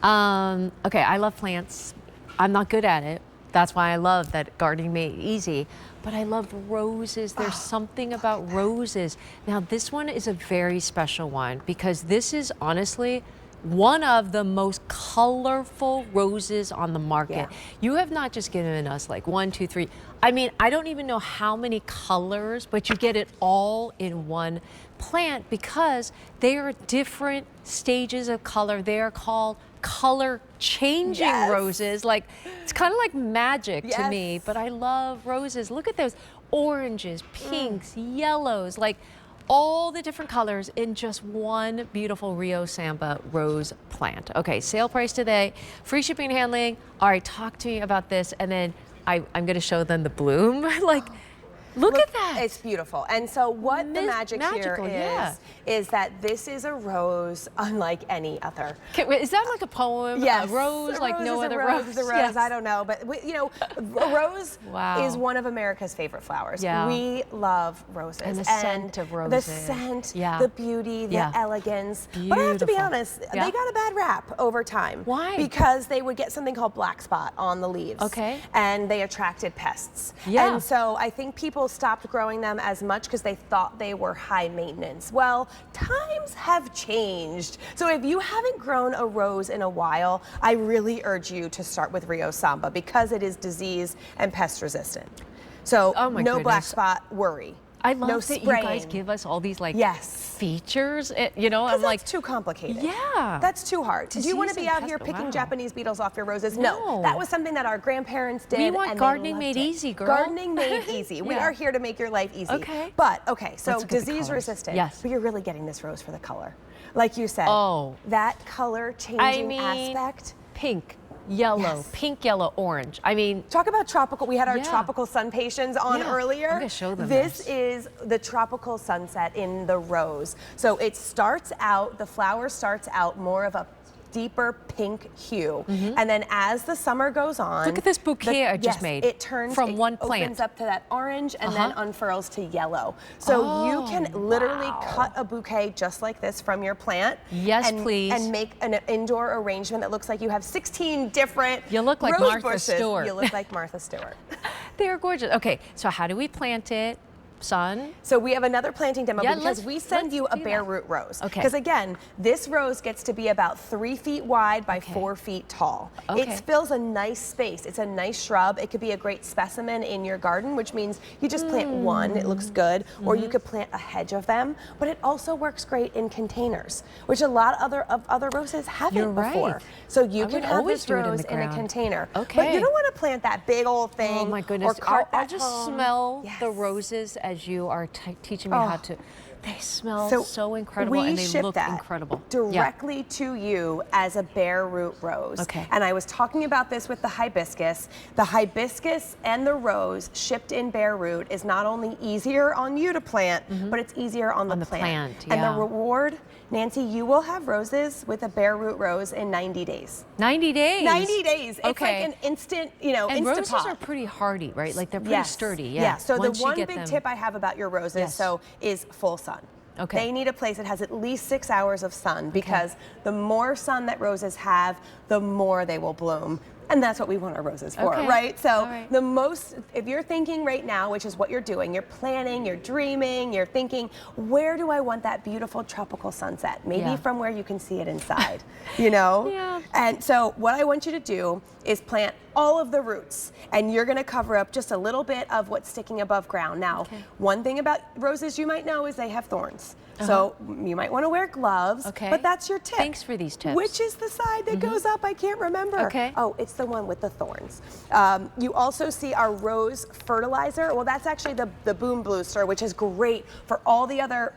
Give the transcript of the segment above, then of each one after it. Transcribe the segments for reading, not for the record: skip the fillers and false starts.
Okay, I love plants. I'm not good at it. That's why I love that gardening made easy. But I love roses. There's something about roses. Now, this one is a very special one because this is honestly one of the most colorful roses on the market. Yeah. You have not just given us like 1, 2, 3. I mean, I don't even know how many colors, but you get it all in one plant because they are different stages of color. They are called color changing roses. Like, it's kind of like magic to me, but I love roses. Look at those oranges, pinks, yellows, like all the different colors in just one beautiful Rio Samba rose plant. Okay, sale price today, free shipping and handling. All right, talk to me about this, and then I'm going to show them the bloom. Like, look at that. It's beautiful. And so what the magic here is that this is a rose unlike any other. Is that like a poem? Yes. A rose like no other rose? Is a rose. Yes. I don't know. But, you know, a rose is one of America's favorite flowers. Yeah. We love roses. And the scent of roses. The scent, the beauty, the elegance. Beautiful. But I have to be honest, they got a bad rap over time. Why? Because they would get something called black spot on the leaves. Okay. And they attracted pests. Yeah. And so I think people stopped growing them as much because they thought they were high maintenance. Well, times have changed. So if you haven't grown a rose in a while, I really urge you to start with Rio Samba because it is disease and pest resistant. So no black spot worry. I love that you guys give us all these like features. You know, I'm like, too complicated. Yeah. That's too hard. Do you want to be out here picking Japanese beetles off your roses? No. That was something that our grandparents did. We want gardening made easy, girl. Gardening made easy. We are here to make your life easy. Okay. But, so disease resistant. Yes. But you're really getting this rose for the color. Like you said. Oh. That color changing aspect. Pink. Yellow, pink, yellow, orange. I mean, talk about tropical. We had our tropical sun patients on earlier. I'm gonna show them this is the tropical sunset in the rose. So it starts out, the flower starts out more of a deeper pink hue, and then as the summer goes on, look at this bouquet I just made. It turns from one plant, opens up to that orange, and then unfurls to yellow. So you can literally cut a bouquet just like this from your plant. Yes, please. And make an indoor arrangement that looks like you have 16 different. You look like rose Martha bushes. Stewart. You look like Martha Stewart. They're gorgeous. Okay, so how do we plant it? Son? So we have another planting demo because we send you a Bareroot rose. Okay. Because again, this rose gets to be about 3 feet wide by 4 feet tall. It fills a nice space. It's a nice shrub. It could be a great specimen in your garden, which means you just plant one, it looks good, or you could plant a hedge of them. But it also works great in containers, which a lot of other roses haven't before. So you can have this rose in a container. Okay. But you don't want to plant that big old thing. Oh my goodness. Or I'll just smell the roses as you are teaching me how to. They smell so incredible and they look incredible. Directly to you as a Bareroot rose. Okay. And I was talking about this with the hibiscus. The hibiscus and the rose shipped in Bareroot is not only easier on you to plant, but it's easier on the plant. And the reward, Nancy, you will have roses with a Bareroot rose in 90 days. 90 days? 90 days. It's like an instant, you know, and instant roses are pretty hardy, right? Like they're pretty sturdy. Yeah. So the one big tip I have about your roses is full sun. Okay. They need a place that has at least 6 hours of sun because the more sun that roses have, the more they will bloom. And that's what we want our roses for, right? So the most, if you're thinking right now, which is what you're doing, you're planning, you're dreaming, you're thinking, where do I want that beautiful tropical sunset? Maybe from where you can see it inside, you know? And so what I want you to do is plant all of the roots, and you're gonna cover up just a little bit of what's sticking above ground. Now, one thing about roses you might know is they have thorns. So you might want to wear gloves, but that's your tip. Thanks for these tips. Which is the side that goes up? I can't remember. Oh, it's the one with the thorns. You also see our rose fertilizer. Well, that's actually the boom booster, which is great for all the other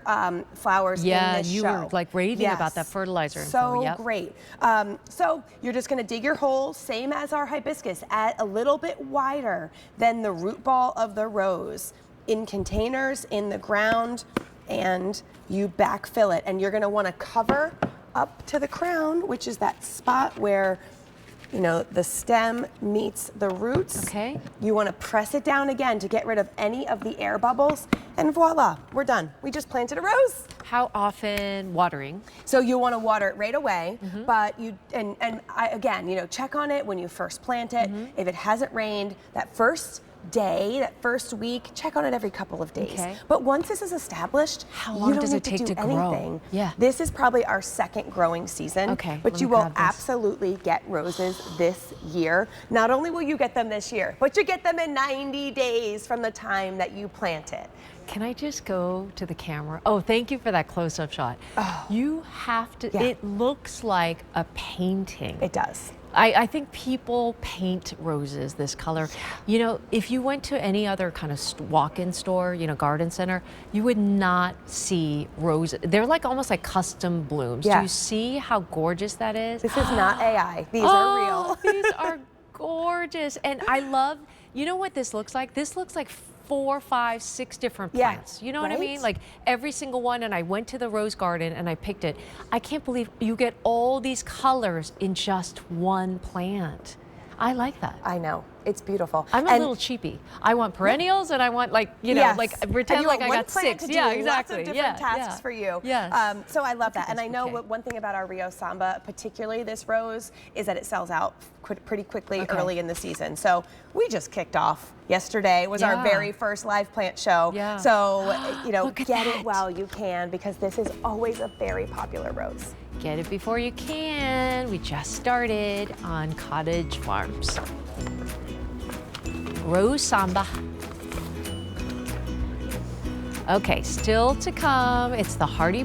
flowers in this show. You were like raving about that fertilizer. So great. So you're just going to dig your hole, same as our hibiscus, add a little bit wider than the root ball of the rose, in containers, in the ground, and you backfill it. And you're going to want to cover up to the crown, which is that spot where, you know, the stem meets the roots. You want to press it down again to get rid of any of the air bubbles, and voila, we're done. We just planted a rose. How often watering? So you want to water it right away, but again, check on it when you first plant it. If it hasn't rained, that first day, that first week, check on it every couple of days. Okay. But once this is established, how long does it take to grow? Yeah. This is probably our second growing season. Okay. But you will absolutely get roses this year. Not only will you get them this year, but you get them in 90 days from the time that you plant it. Can I just go to the camera? Oh, thank you for that close-up shot. Oh. You have to, it looks like a painting. It does. I think people paint roses this color. You know, if you went to any other kind of walk-in store, garden center, you would not see roses. They're like almost like custom blooms. Yeah. Do you see how gorgeous that is? This is not AI. These are real. These are gorgeous. And I love, you know what this looks like? This looks like 4, 5, 6 different plants. You know what I mean? Like every single one, and I went to the rose garden and I picked it. I can't believe you get all these colors in just one plant. I like that. I know. It's beautiful. I'm a little cheapy. I want perennials and I want like pretend like I got 6. Yeah, exactly. Lots of different tasks for you. Yes. So I love that. And I know one thing about our Rio Samba, particularly this rose, is that it sells out pretty quickly early in the season. So we just kicked off. Yesterday was our very first live plant show. Yeah. So, get it while you can, because this is always a very popular rose. Get it before you can. We just started on Cottage Farms. Rio Samba. Okay, still to come. It's the hardy